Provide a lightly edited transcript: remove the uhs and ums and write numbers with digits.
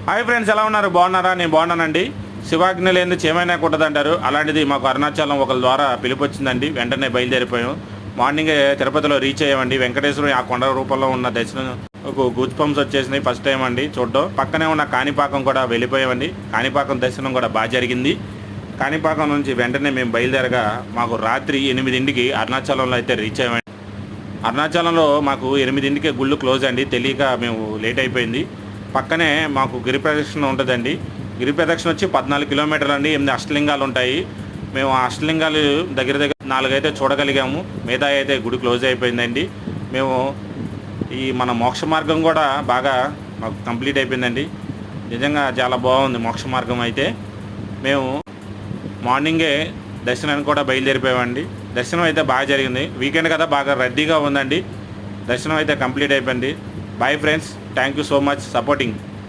Hi friends, ఎలా ఉన్నారు? బాగున్నారా? నేను బాగున్నానండి. శివాజ్ఞ లేని చేమైనా కొట్టదంటారు. అలాంటిది మాకు అరుణాచలం ఒకరి ద్వారా పిలుపు వచ్చిందండి. వెంటనే బయలుదేరిపోయాం. మార్నింగే తిరుపతిలో రీచ్ అయ్యామండి. వెంకటేశ్వరుడు ఆ కొండ రూపంలో ఉన్న దర్శనం గూజ్ పంప్స్ వచ్చేసినాయి. ఫస్ట్ టైం అండి చూడడం. పక్కనే ఉన్న కాణిపాకం కూడా వెళ్ళిపోయామండి. కాణిపాకం దర్శనం కూడా బాగా జరిగింది. కాణిపాకం నుంచి వెంటనే మేము బయలుదేరగా మాకు రాత్రి 8ంటికి అరుణాచలంలో అయితే రీచ్ అయ్యామండి. అరుణాచలంలో మాకు 8ంటికే గుళ్ళు క్లోజ్ అండి. తెలియక మేము లేట్ అయిపోయింది. పక్కనే మాకు గిరి ప్రదక్షిణ ఉంటుందండి. గిరి ప్రదక్షిణ వచ్చి 14 కిలోమీటర్లు అండి. 8 అష్టలింగాలు ఉంటాయి. మేము ఆ అష్టలింగాలు దగ్గర 4 అయితే చూడగలిగాము. మిగతా అయితే గుడి క్లోజ్ అయిపోయిందండి. మేము మన మోక్ష మార్గం కూడా బాగా మాకు కంప్లీట్ అయిపోయిందండి. నిజంగా చాలా బాగుంది మోక్ష మార్గం అయితే. మేము మార్నింగే దర్శనానికి కూడా బయలుదేరిపోయామండి. దర్శనం అయితే బాగా జరిగింది. వీకెండ్ కదా, బాగా రద్దీగా ఉందండి. దర్శనం అయితే కంప్లీట్ అయిపోయింది. Bye friends, thank you so much supporting.